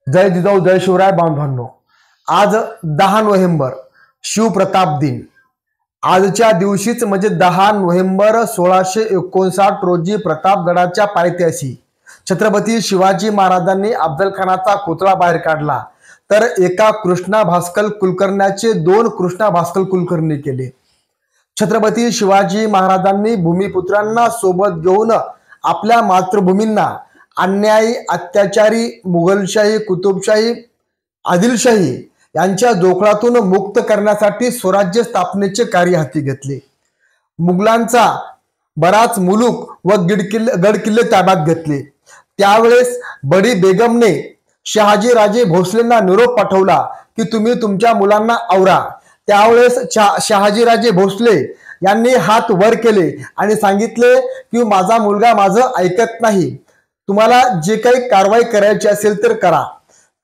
जय जिजाऊ जय शिवराय बांधवांनो, आज 10 नोव्हेंबर शिवप्रताप दिन। आजच्या दिवशीच म्हणजे 10 नोव्हेंबर 1659 रोजी प्रतापगडाच्या पायथ्याशी छत्रपती शिवाजी महाराजांनी अफजलखानाचा पुतळा बाहेर काढला। तर एका कृष्णा भास्कर कुलकर्ण्याचे 2 कृष्णा भास्कर कुलकर्णी केले। छत्रपती शिवाजी महाराजांनी भूमिपुत्रांना सोबत घेऊन आपल्या मातृभूमींना अन्यायी, अत्याचारी, मुघलशाही, कुतुबशाही, आदिलशाही यांच्या जोखडातून मुक्त करण्यासाठी स्वराज्य स्थापनेचे कार्य हाती घेतले। मुघलांचा बराच मुलूक व गडकिल्ले ताब्यात घेतले। त्यावेळेस बडी बेगमने शहाजी राजे भोसलेंना निरोप पाठवला की तुम्ही तुमच्या मुलांना आवरा। त्यावेळेस शहाजी राजे भोसले यांनी हात वर केले आणि सांगितले की माझा मुलगा माझं ऐकत नाही, तुम्हाला जे काही कारवाई करायची असेल तर करा।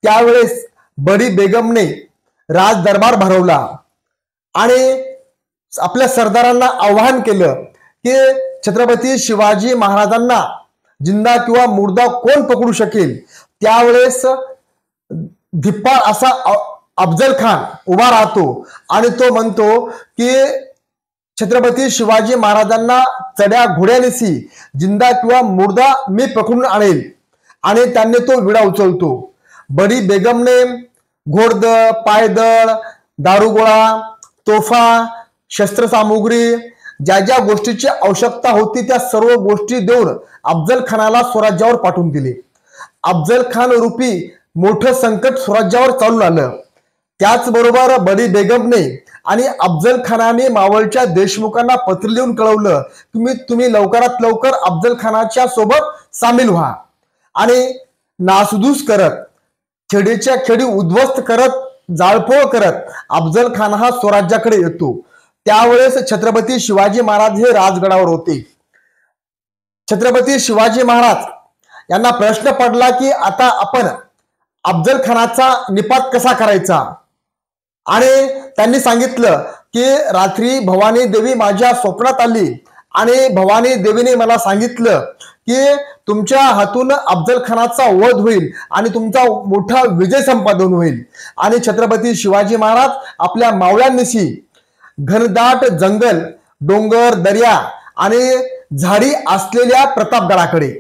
त्यावेळेस बडी बेगमने राज दरबार भरवला आणि आपल्या सरदारांना आवाहन केलं की छत्रपती शिवाजी महाराजांना जिंदा किंवा मुर्दा कोण पकडू शकेल। त्यावेळेस धिप्पाड असा अफजल खान उभा राहतो आणि तो म्हणतो की छत्रपती शिवाजी महाराजांना चढ्या घोड्यानिशी जिंदा किंवा मुर्दा मी पकडून आणेल आणि त्यांनी तो विडा उचलतो। बडी बेगमने घोडदळ, पायदळ, दारुगोळा, तोफा, शस्त्रसामुग्री, ज्या ज्या गोष्टीची आवश्यकता होती त्या सर्व गोष्टी देऊन अफजल खानाला स्वराज्यावर पाठवून दिले। अफजल खान रूपी मोठं संकट स्वराज्यावर चालून आलं। त्याचबरोबर बडी बेगमने आणि अफजल खानाने मावळच्या देशमुखांना पत्र लिहून कळवलं तुम्ही लवकरात लवकर अफजल खानाच्या सोबत सामील व्हा आणि नासधूस करत, खेडीच्या खेडी उद्ध्वस्त करत, जाळपोळ करत अफजल खान हा स्वराज्याकडे येतो। त्यावेळेस छत्रपती शिवाजी महाराज हे राजगडावर होते। छत्रपती शिवाजी महाराज यांना प्रश्न पडला की आता आपण अफजल खानाचा निपात कसा करायचा। आणि त्यांनी सांगितलं की रात्री भवानी देवी माझ्या स्वप्नात आली आणि भवानी देवीने मला सांगितलं की तुमच्या हातून अफजल खानाचा वध होईल आणि तुमचा मोठा विजय संपादन होईल। आणि छत्रपती शिवाजी महाराज आपल्या मावळ्यांनिशी घनदाट जंगल, डोंगर, दर्या आणि झाडी असलेल्या प्रतापगडाकडे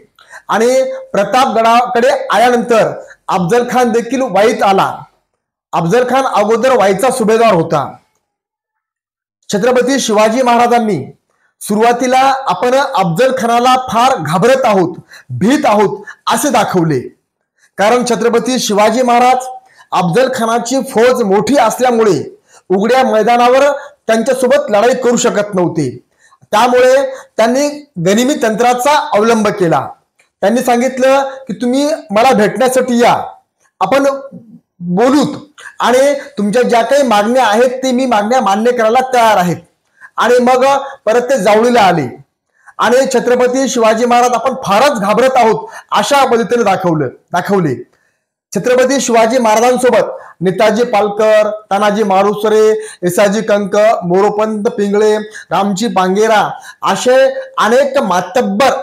आणि प्रतापगडाकडे आल्यानंतर अफजल खान देखील वाईत आला। अफजल खान अगोदर वाईचा सुभेदार होता। छत्रपती शिवाजी महाराजांनी सुरुवातीला आपण अफजल खानाला फार घाबरत आहोत, भीत आहोत असे दाखवले, कारण छत्रपती शिवाजी महाराज अफजल खानाची फौज मोठी असल्यामुळे उघड्या मैदानावर त्यांच्यासोबत लढाई करू शकत नव्हते। त्यामुळे त्यांनी गनिमी तंत्राचा अवलंब केला। त्यांनी सांगितलं की तुम्ही मला भेटण्यासाठी या, आपण बोलूत आणि तुमच्या ज्या काही मागण्या आहेत ते मी मागण्या मान्य करायला तयार आहेत। आणि मग परत ते जावळीला आले आणि छत्रपती शिवाजी महाराज आपण फारच घाबरत आहोत अशा पद्धतीने दाखवले। छत्रपती शिवाजी महाराजांसोबत नेताजी पालकर, तानाजी मालुसरे, येसाजी कंक, मोरोपंत पिंगळे, रामजी पांगेरा असे अनेक मातब्बर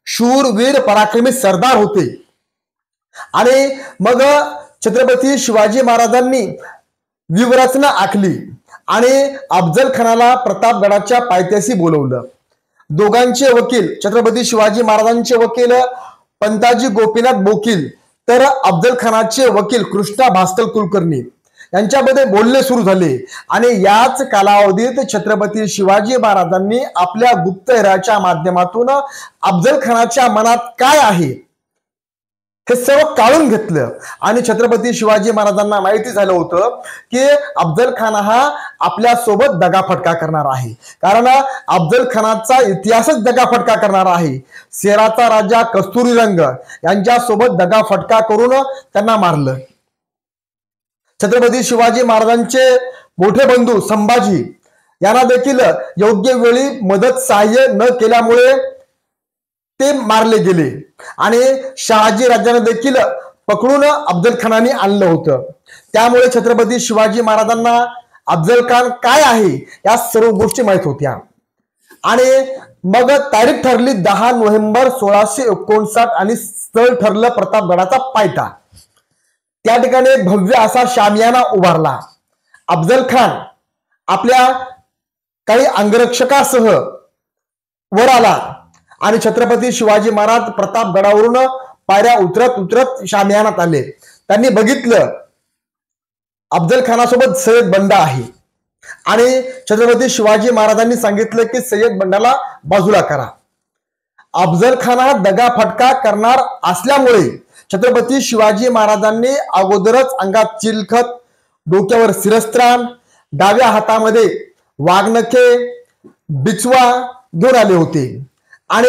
शूरवीर पराक्रमी सरदार होते। आणि मग छत्रपती शिवाजी महाराजांनी व्यूहरचना आखली आणि अफजल खानाला प्रतापगडाच्या पायथ्याशी बोलवलं। दोघांचे वकील, छत्रपती शिवाजी महाराजांचे वकील पंताजी गोपीनाथ बोकील तर अफजल खानाचे वकील कृष्णा भास्कर कुलकर्णी यांच्यामध्ये बोलणे सुरू झाले। आणि याच कालावधीत छत्रपती शिवाजी महाराजांनी आपल्या गुप्तहेराच्या माध्यमातून अफजल खानाच्या मनात काय आहे हे सर्व काढून घेतलं। आणि छत्रपती शिवाजी महाराजांना माहिती झालं होतं की अफजल खान हा आपल्या सोबत दगाफटका करणार आहे, कारण अफजल खानाचा इतिहासच दगाफटका करणार आहे। शेराचा राजा कस्तुरीरंग यांच्या सोबत दगाफटका करून त्यांना मारलं। छत्रपती शिवाजी महाराजांचे मोठे बंधू संभाजी यांना देखील योग्य वेळी मदत सहाय्य न केल्यामुळे ते मारले गेले आणि शहाजी राजाने देखील पकडून अफजल खानाने आणलं होतं। त्यामुळे छत्रपती शिवाजी महाराजांना अफजल खान काय आहे या सर्व गोष्टी माहित होत्या। आणि मग तारीख ठरली 10 नोव्हेंबर 1659 आणि स्थळ ठरलं प्रतापगडाचा पायथा। त्या ठिकाणी एक भव्य असा शामियाना उभारला. अफजल खान आपल्या काही अंगरक्षकासह वर आला आणि छत्रपती शिवाजी महाराज प्रतापगडावरून पायऱ्या उतरत उतरत शामियानात आले. त्यांनी बघितलं अफजल खानासोबत सय्यद बंडा आहे आणि छत्रपती शिवाजी महाराजांनी सांगितलं की सय्यद बंडाला बाजूला करा. अफजल खान हा दगाफटका करणार असल्यामुळे छत्रपती शिवाजी महाराजांनी अगोदरच अंगात चिलखत, डोक्यावर शिरस्त्राण, डाव्या हातामध्ये वाघनखे, बिचवा घेऊन आले होते आणि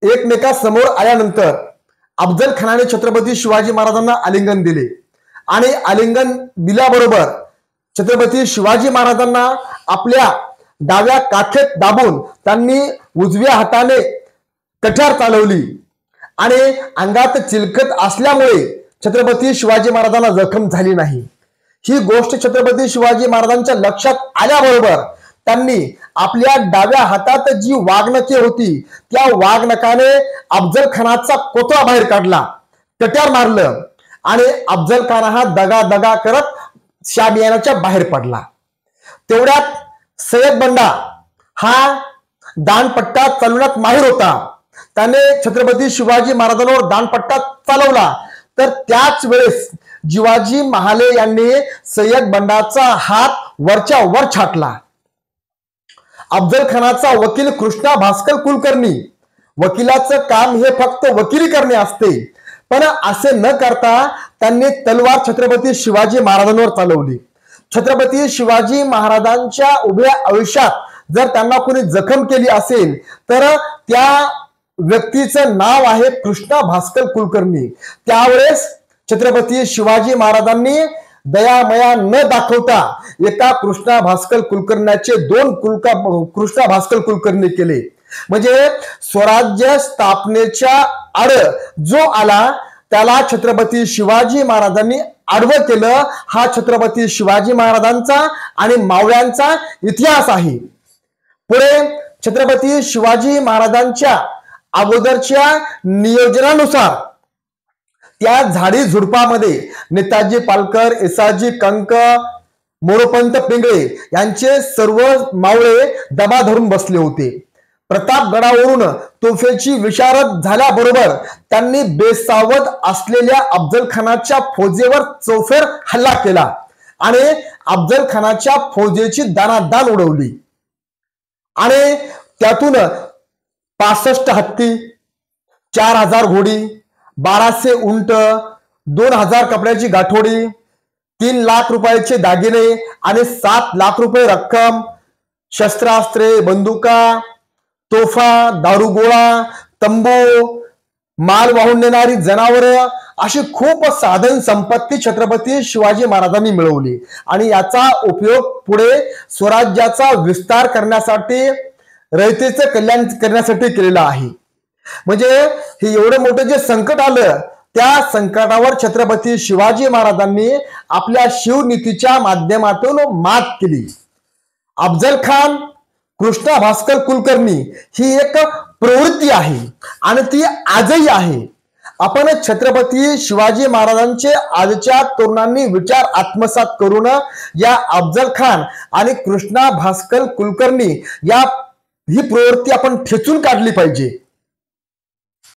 एकमेकांसमोर आल्यानंतर अफजल खानाने छत्रपती शिवाजी महाराजांना आलिंगन दिले आणि आलिंगन दिल्याबरोबर छत्रपती शिवाजी महाराजांना आपल्या डाव्या काखेत दाबून त्यांनी उजव्या हाताने कट्यार चालवली आणि अंगात चिलखत असल्यामुळे छत्रपती शिवाजी महाराजांना जखम झाली नाही. ही गोष्ट छत्रपती शिवाजी महाराजांच्या लक्षात आल्याबरोबर त्यांनी आपल्या डाव्या हातात जी वाघनखे होती त्या वाघनखाने अफजल खानाचा कोथळा बाहेर काढला, कट्यार मारलं आणि अफजल खान हा दगा दगा करत शामियानाच्या बाहेर पडला. तेवढ्यात सय्यद बंडा हा दानपट्टा चालवण्यात माहिर होता. त्याने छत्रपती शिवाजी महाराजांवर दानपट्टा चालवला. तर त्याच वेळेस जिवाजी महाले यांनी सय्यद बंडाचा हात वरच्या वर छाटला. अफजल खानाचा वकील कृष्णा भास्कर कुलकर्णी, वकिलाचं काम हे फक्त वकिली करणे असते, पण असे न करता त्यांनी तलवार छत्रपती शिवाजी महाराजांवर चालवली. छत्रपती शिवाजी महाराजांच्या उभ्या आयुष्यात जर त्यांना कोणी जखम केली असेल तर त्या व्यक्तीचं नाव आहे कृष्णा भास्कर कुलकर्णी. त्यावेळेस छत्रपती शिवाजी महाराजांनी दयामया न दाखवता एका कृष्णा भास्कर कुलकर्ण्याचे दोन कृष्णा भास्कर कुलकर्णी केले. म्हणजे स्वराज्य स्थापनेच्या आड जो आला त्याला छत्रपती शिवाजी महाराजांनी आडवं केलं. हा छत्रपती शिवाजी महाराजांचा आणि मावळ्यांचा इतिहास आहे. पुढे छत्रपती शिवाजी महाराजांच्या अगोदरच्या नियोजनानुसार त्या झाडी झुडपामध्ये नेताजी पालकर, येसाजी कंक, मोरोपंत पिंगळे यांचे सर्व मावळे दबा धरून बसले होते. प्रतापगडावरून तोफेची विशारद झाल्याबरोबर त्यांनी बेसावध असलेल्या अफजल खानाच्या फौजेवर चौफेर हल्ला केला आणि अफजल खानाच्या फौजेची दानादान उडवली आणि त्यातून 65 हत्ती, 4000 घोडी, 1200 उंट, 2000 कपड्याची गाठोडी, 3 लाख रुपयाचे दागिने आणि 7 लाख रुपये रक्कम, शस्त्रास्त्रे, बंदुका, तोफा, दारुगोळा, तंबू, माल वाहून नेणारी जनावरं अशी खूप साधन संपत्ती छत्रपती शिवाजी महाराजांनी मिळवली आणि याचा उपयोग पुढे स्वराज्याचा विस्तार करण्यासाठी, रयतेचे कल्याण करण्यासाठी केलेला आहे. म्हणजे हे एवढं मोठं जे संकट आलं त्या संकटावर छत्रपती शिवाजी महाराजांनी आपल्या शिवनीतीच्या माध्यमातून मात केली. अफजल खान, कृष्णा भास्कर कुलकर्णी ही एक प्रवृत्ती आहे आणि ती आजही आहे. आपण छत्रपती शिवाजी महाराजांचे आजच्या तरुणांनी विचार आत्मसात करून या अफजल खान आणि कृष्णा भास्कर कुलकर्णी ही प्रवृत्ती आपण ठेचून काढली पाहिजे.